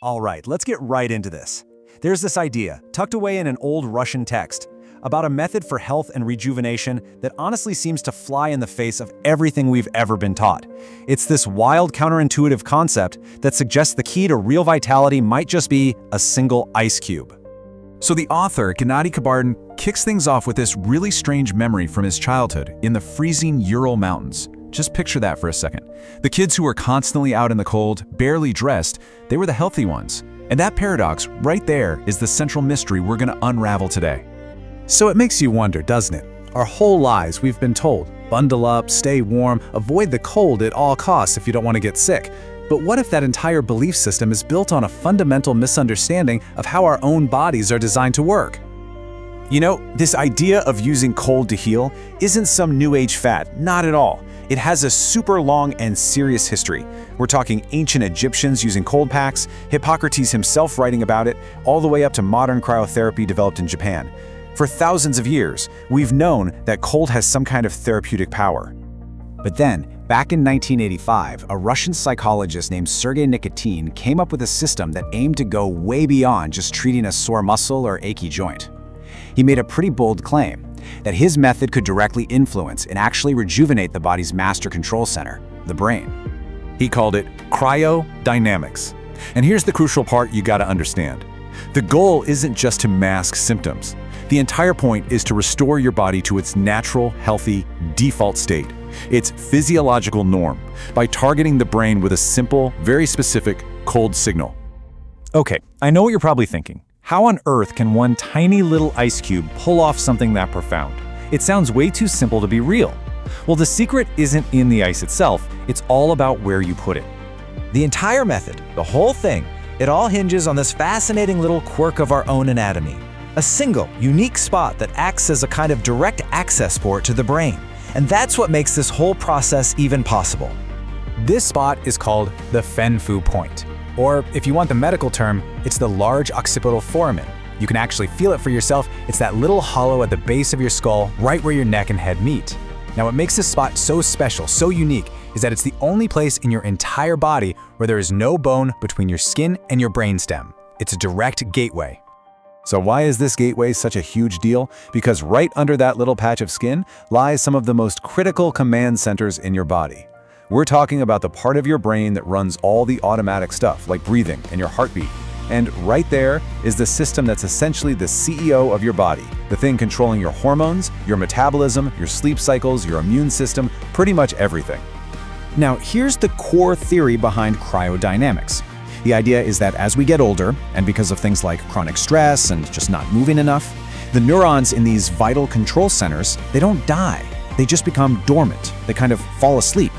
All right, let's get right into this. There's this idea, tucked away in an old Russian text, about a method for health and rejuvenation that honestly seems to fly in the face of everything we've ever been taught. It's this wild, counterintuitive concept that suggests the key to real vitality might just be a single ice cube. So the author, Gennady Kibardin, kicks things off with this really strange memory from his childhood in the freezing Ural Mountains. Just picture that for a second. The kids who were constantly out in the cold, barely dressed, they were the healthy ones. And that paradox right there is the central mystery we're going to unravel today. So it makes you wonder, doesn't it? Our whole lives we've been told, bundle up, stay warm, avoid the cold at all costs if you don't want to get sick. But what if that entire belief system is built on a fundamental misunderstanding of how our own bodies are designed to work? You know, this idea of using cold to heal isn't some new age fad, not at all. It has a super long and serious history. We're talking ancient Egyptians using cold packs, Hippocrates himself writing about it, all the way up to modern cryotherapy developed in Japan. For thousands of years, we've known that cold has some kind of therapeutic power. But then, back in 1985, a Russian psychologist named Sergey Nikitin came up with a system that aimed to go way beyond just treating a sore muscle or achy joint. He made a pretty bold claim that his method could directly influence and actually rejuvenate the body's master control center, the brain. He called it Cryodynamics. And here's the crucial part you gotta understand. The goal isn't just to mask symptoms. The entire point is to restore your body to its natural, healthy, default state, its physiological norm, by targeting the brain with a simple, very specific, cold signal. Okay, I know what you're probably thinking. How on earth can one tiny little ice cube pull off something that profound? It sounds way too simple to be real. Well, the secret isn't in the ice itself, it's all about where you put it. The entire method, the whole thing, it all hinges on this fascinating little quirk of our own anatomy. A single, unique spot that acts as a kind of direct access port to the brain. And that's what makes this whole process even possible. This spot is called the Fen-Phu point. Or, if you want the medical term, it's the large occipital foramen. You can actually feel it for yourself. It's that little hollow at the base of your skull, right where your neck and head meet. Now, what makes this spot so special, so unique, is that it's the only place in your entire body where there is no bone between your skin and your brainstem. It's a direct gateway. So why is this gateway such a huge deal? Because right under that little patch of skin lies some of the most critical command centers in your body. We're talking about the part of your brain that runs all the automatic stuff, like breathing and your heartbeat. And right there is the system that's essentially the CEO of your body, the thing controlling your hormones, your metabolism, your sleep cycles, your immune system, pretty much everything. Now, here's the core theory behind cryodynamics. The idea is that as we get older, and because of things like chronic stress and just not moving enough, the neurons in these vital control centers, they don't die. They just become dormant. They kind of fall asleep.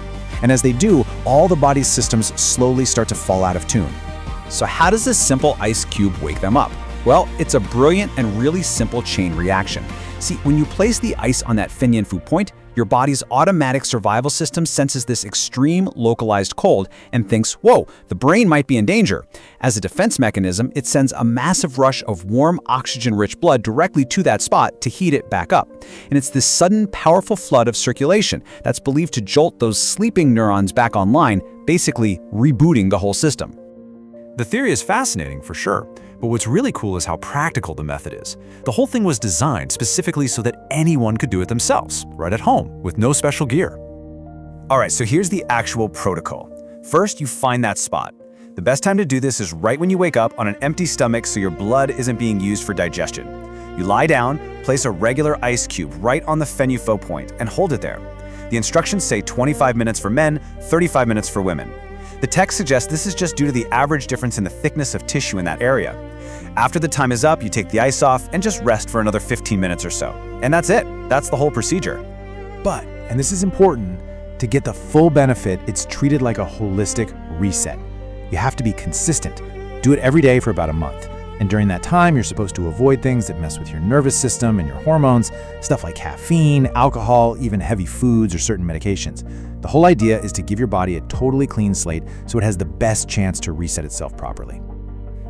And as they do, all the body's systems slowly start to fall out of tune. So how does this simple ice cube wake them up? Well, it's a brilliant and really simple chain reaction. See, when you place the ice on that Fen-Phu point, your body's automatic survival system senses this extreme localized cold and thinks, whoa, the brain might be in danger. As a defense mechanism, it sends a massive rush of warm, oxygen-rich blood directly to that spot to heat it back up. And it's this sudden, powerful flood of circulation that's believed to jolt those sleeping neurons back online, basically rebooting the whole system. The theory is fascinating, for sure, but what's really cool is how practical the method is. The whole thing was designed specifically so that anyone could do it themselves, right at home, with no special gear. All right, so here's the actual protocol. First, you find that spot. The best time to do this is right when you wake up on an empty stomach so your blood isn't being used for digestion. You lie down, place a regular ice cube right on the Fen-Phu point, and hold it there. The instructions say 25 minutes for men, 35 minutes for women. The text suggests this is just due to the average difference in the thickness of tissue in that area. After the time is up, you take the ice off and just rest for another 15 minutes or so. And that's it. That's the whole procedure. But, and this is important, to get the full benefit, it's treated like a holistic reset. You have to be consistent. Do it every day for about a month. And during that time, you're supposed to avoid things that mess with your nervous system and your hormones, stuff like caffeine, alcohol, even heavy foods or certain medications. The whole idea is to give your body a totally clean slate so it has the best chance to reset itself properly.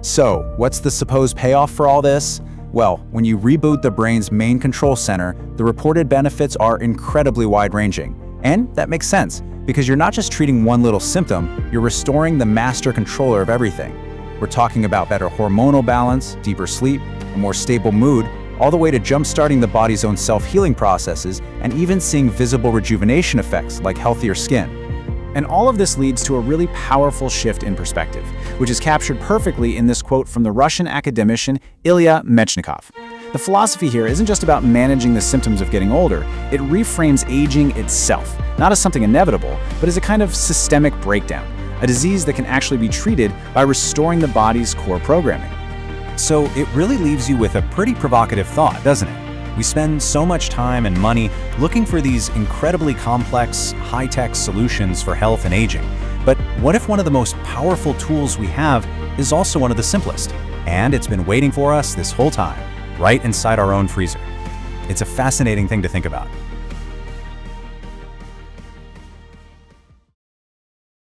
So, what's the supposed payoff for all this? Well, when you reboot the brain's main control center, the reported benefits are incredibly wide-ranging. And that makes sense, because you're not just treating one little symptom, you're restoring the master controller of everything. We're talking about better hormonal balance, deeper sleep, a more stable mood, all the way to jump-starting the body's own self-healing processes and even seeing visible rejuvenation effects like healthier skin. And all of this leads to a really powerful shift in perspective, which is captured perfectly in this quote from the Russian academician Ilya Mechnikov. The philosophy here isn't just about managing the symptoms of getting older, it reframes aging itself, not as something inevitable, but as a kind of systemic breakdown, a disease that can actually be treated by restoring the body's core programming. So it really leaves you with a pretty provocative thought, doesn't it? We spend so much time and money looking for these incredibly complex, high-tech solutions for health and aging. But what if one of the most powerful tools we have is also one of the simplest? And it's been waiting for us this whole time, right inside our own freezer. It's a fascinating thing to think about.